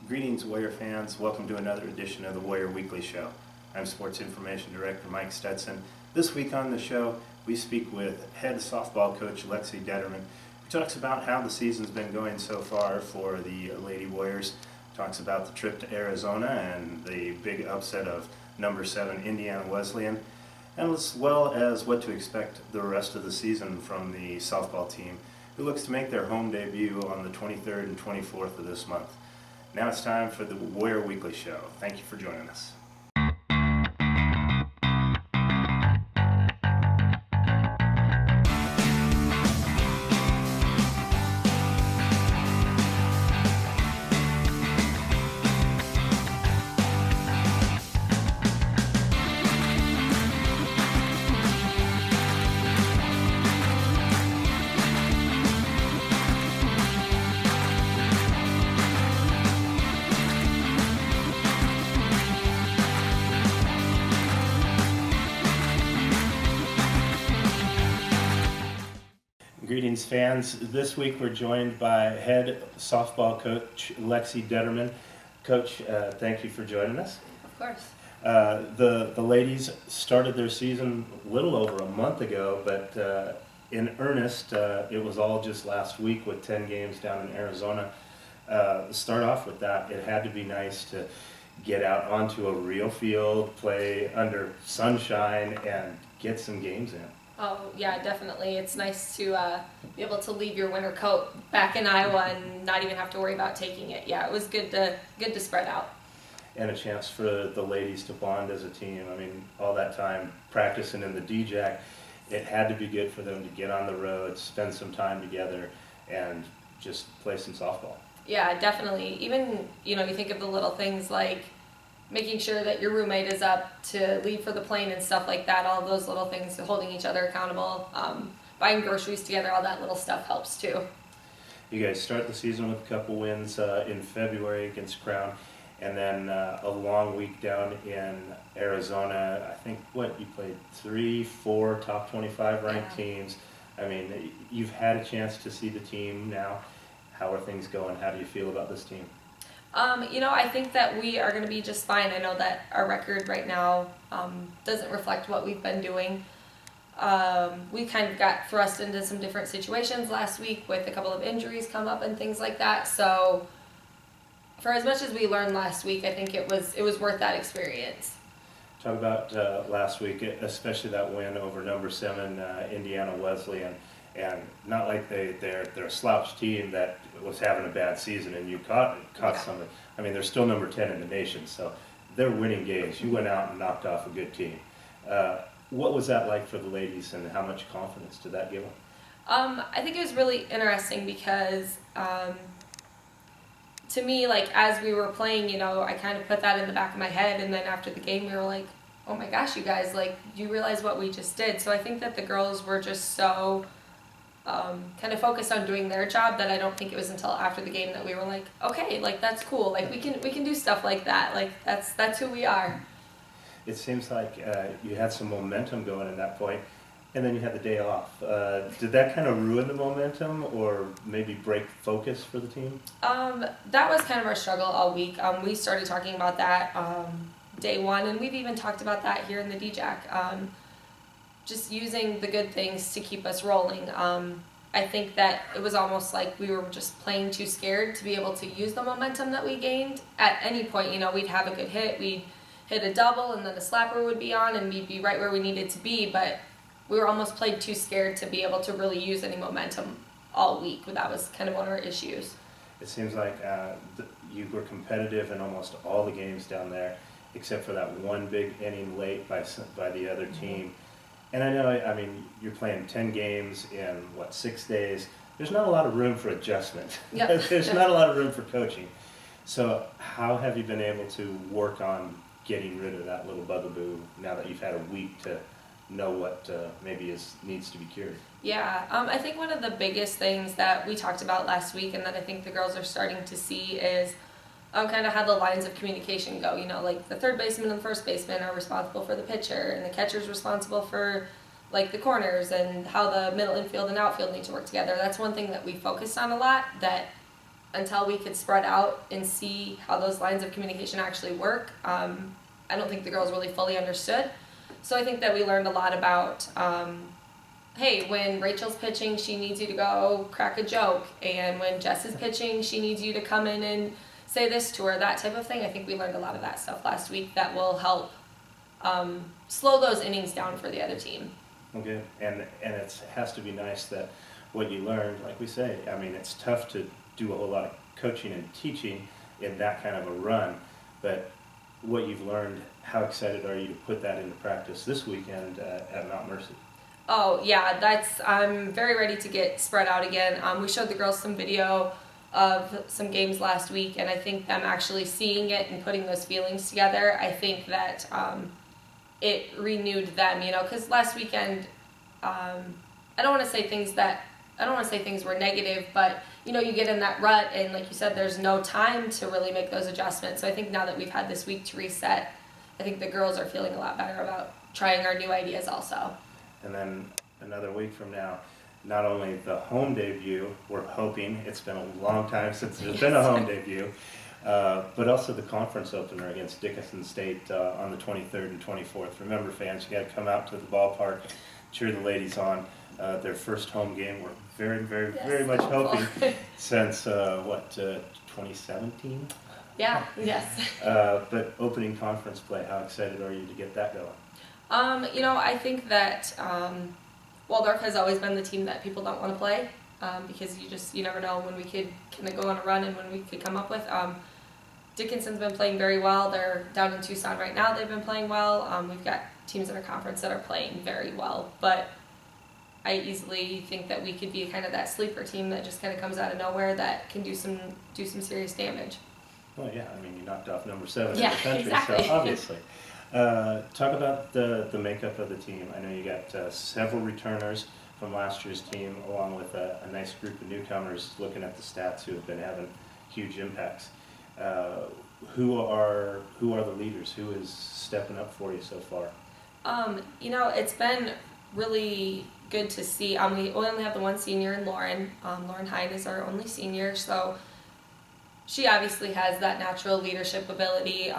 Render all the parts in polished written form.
Greetings, Warrior fans. Welcome to another edition of the Warrior Weekly Show. I'm Sports Information Director Mike Stetson. This week on the show, we speak with head softball coach Lexy Determan, who talks about how the season's been going so far for the Lady Warriors, talks about the trip to Arizona and the big upset of number 7 Indiana Wesleyan, and as well as what to expect the rest of the season from the softball team, who looks to make their home debut on the 23rd and 24th of this month. Now it's time for the Warrior Weekly Show. Thank you for joining us. Greetings, fans. This week we're joined by head softball coach Lexy Determan. Coach, thank you for joining us. Of course. The ladies started their season a little over a month ago, but in earnest, it was all just last week with 10 games down in Arizona. Start off with that. It had to be nice to get out onto a real field, play under sunshine, and get some games in. Oh yeah, definitely. It's nice to be able to leave your winter coat back in Iowa and not even have to worry about taking it. Yeah, it was good to spread out. And a chance for the ladies to bond as a team. I mean, all that time practicing in the D-Jack, it had to be good for them to get on the road, spend some time together, and just play some softball. Yeah, definitely. Even, you think of the little things like making sure that your roommate is up to leave for the plane and stuff like that, all those little things, holding each other accountable, buying groceries together, all that little stuff helps too. You guys start the season with a couple wins in February against Crown, and then a long week down in Arizona. I think, you played 3-4 top 25 ranked teams. I mean, you've had a chance to see the team now. How are things going? How do you feel about this team? I think that we are going to be just fine. I know that our record right now doesn't reflect what we've been doing. We kind of got thrust into some different situations last week with a couple of injuries come up and things like that. So for as much as we learned last week, I think it was worth that experience. Talk about last week, especially that win over number 7 Indiana Wesleyan. And not like they're a slouch team that was having a bad season and you caught something. I mean, they're still number 10 in the nation, so they're winning games. You went out and knocked off a good team. What was that like for the ladies, and how much confidence did that give them? I think it was really interesting because to me, as we were playing, I kind of put that in the back of my head, and then after the game we were like, oh my gosh, you guys, do you realize what we just did? So I think that the girls were just so kind of focused on doing their job that I don't think it was until after the game that we were like, okay, that's cool. We can do stuff like that. That's who we are. It seems like you had some momentum going at that point, and then you had the day off. Did that kind of ruin the momentum, or maybe break focus for the team? That was kind of our struggle all week. We started talking about that day one, and we've even talked about that here in the D-Jack. Just using the good things to keep us rolling. I think that it was almost like we were just playing too scared to be able to use the momentum that we gained. At any point, we'd have a good hit, we'd hit a double, and then the slapper would be on, and we'd be right where we needed to be, but we were almost played too scared to be able to really use any momentum all week. That was kind of one of our issues. It seems like you were competitive in almost all the games down there, except for that one big inning late by the other team. And I know, you're playing 10 games in, 6 days. There's not a lot of room for adjustment. Yep. There's not a lot of room for coaching. So how have you been able to work on getting rid of that little bugaboo now that you've had a week to know what maybe needs to be cured? Yeah, I think one of the biggest things that we talked about last week and that I think the girls are starting to see is kind of how the lines of communication go. The third baseman and the first baseman are responsible for the pitcher, and the catcher's responsible for the corners, and how the middle infield and outfield need to work together. That's one thing that we focused on a lot that until we could spread out and see how those lines of communication actually work, I don't think the girls really fully understood. So I think that we learned a lot about, hey, when Rachel's pitching, she needs you to go crack a joke, and when Jess is pitching, she needs you to come in and say this to her, that type of thing. I think we learned a lot of that stuff last week that will help slow those innings down for the other team. Okay, and it has to be nice that what you learned, like we say, I mean, it's tough to do a whole lot of coaching and teaching in that kind of a run, but what you've learned, how excited are you to put that into practice this weekend at Mount Mercy? Oh yeah, I'm very ready to get spread out again. We showed the girls some video of some games last week, and I think them actually seeing it and putting those feelings together, I think that it renewed them, because last weekend, I don't want to say things were negative, but you get in that rut, and like you said, there's no time to really make those adjustments. So I think now that we've had this week to reset, I think the girls are feeling a lot better about trying our new ideas also. And then another week from now, not only the home debut, we're hoping, it's been a long time since there's been a home debut, but also the conference opener against Dickinson State on the 23rd and 24th. Remember, fans, you got to come out to the ballpark, cheer the ladies on. Their first home game. We're very, very, very much hoping since 2017. Yeah. Yes. But opening conference play, how excited are you to get that going? I think that Waldorf has always been the team that people don't want to play because you never know when we could kind of go on a run and when we could come up with. Dickinson's been playing very well. They're down in Tucson right now. They've been playing well. We've got teams in our conference that are playing very well, but I easily think that we could be kind of that sleeper team that just kind of comes out of nowhere that can do some serious damage. Well, yeah, I mean, you knocked off number 7 in Yeah, the country, exactly. So obviously. Talk about the makeup of the team. I know you got several returners from last year's team, along with a nice group of newcomers looking at the stats who have been having huge impacts. Who are the leaders? Who is stepping up for you so far? It's been really good to see. We only have the one senior in Lauren. Lauren Hine is our only senior, so she obviously has that natural leadership ability.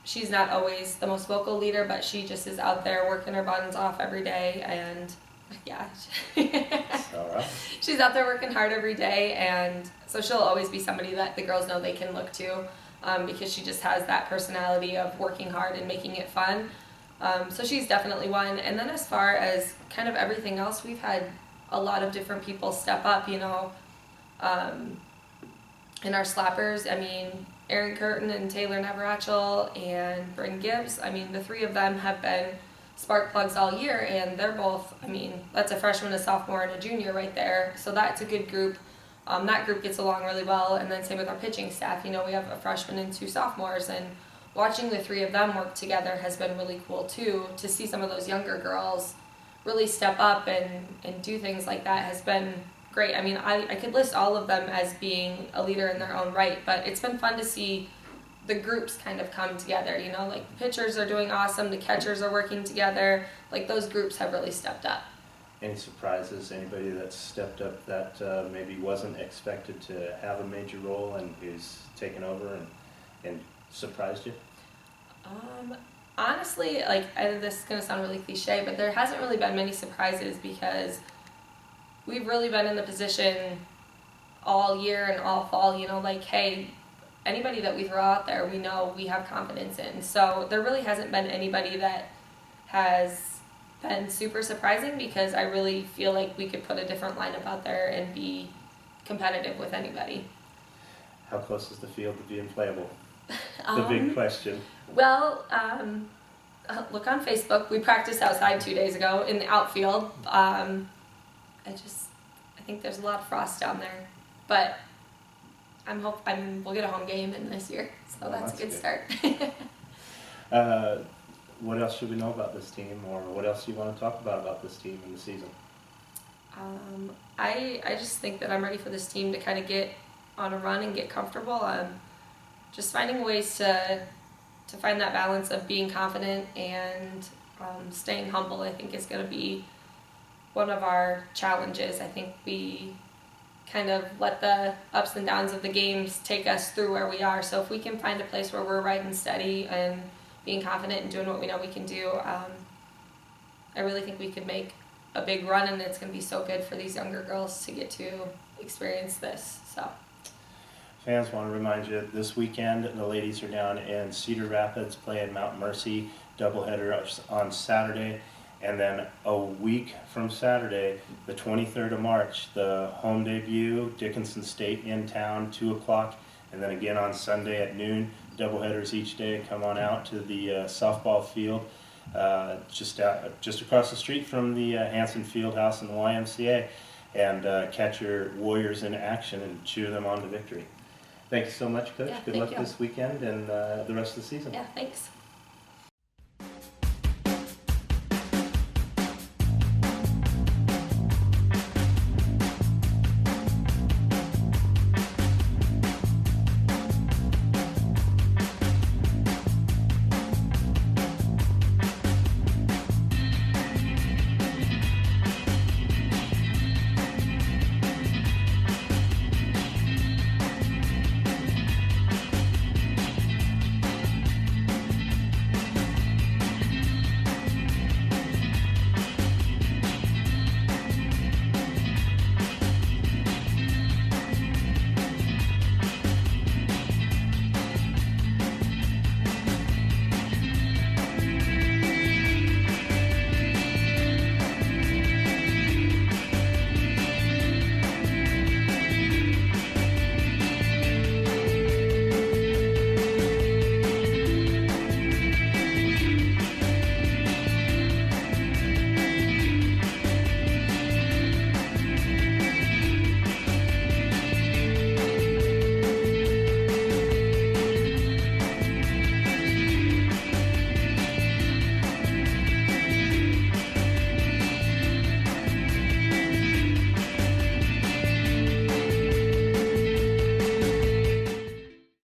She's not always the most vocal leader, but she just is out there working her buttons off every day, and yeah, All right. she's out there working hard every day, and so she'll always be somebody that the girls know they can look to because she just has that personality of working hard and making it fun. So she's definitely one. And then as far as kind of everything else, we've had a lot of different people step up, in our slappers. I mean, Erin Curtin and Taylor Navarachel and Bryn Gibbs, the three of them have been spark plugs all year, and they're both, that's a freshman, a sophomore, and a junior right there. So that's a good group. That group gets along really well, and then same with our pitching staff. We have a freshman and 2 sophomores, and watching the 3 of them work together has been really cool too. To see some of those younger girls really step up and do things like that has been great. I could list all of them as being a leader in their own right, but it's been fun to see the groups kind of come together. Like the pitchers are doing awesome, the catchers are working together. Like those groups have really stepped up. Any surprises? Anybody that's stepped up that maybe wasn't expected to have a major role and who's taken over and surprised you? Honestly, this is going to sound really cliche, but there hasn't really been many surprises because we've really been in the position all year and all fall, hey, anybody that we throw out there, we know we have confidence in. So there really hasn't been anybody that has been super surprising because I really feel like we could put a different lineup out there and be competitive with anybody. How close is the field to being playable? The big question. Well, look on Facebook. We practiced outside 2 days ago in the outfield. I think there's a lot of frost down there, but we'll get a home game in this year, so that's a good start. What else should we know about this team, or what else do you want to talk about this team in the season? I just think that I'm ready for this team to kind of get on a run and get comfortable. Just finding ways to find that balance of being confident and staying humble, I think, is going to be one of our challenges. I think we kind of let the ups and downs of the games take us through where we are. So if we can find a place where we're riding steady and being confident and doing what we know we can do, I really think we could make a big run, and it's going to be so good for these younger girls to get to experience this. So Fans, want to remind you, this weekend the ladies are down in Cedar Rapids playing Mount Mercy, doubleheader on Saturday, and then a week from Saturday, the 23rd of March, the home debut, Dickinson State in town, 2 o'clock, and then again on Sunday at noon, doubleheaders each day. Come on out to the softball field, just across the street from the Hanson Fieldhouse and the YMCA, and catch your Warriors in action and cheer them on to victory. Thank you so much, Coach. Yeah, Good thank luck you. this weekend and the rest of the season. yeah, thanks.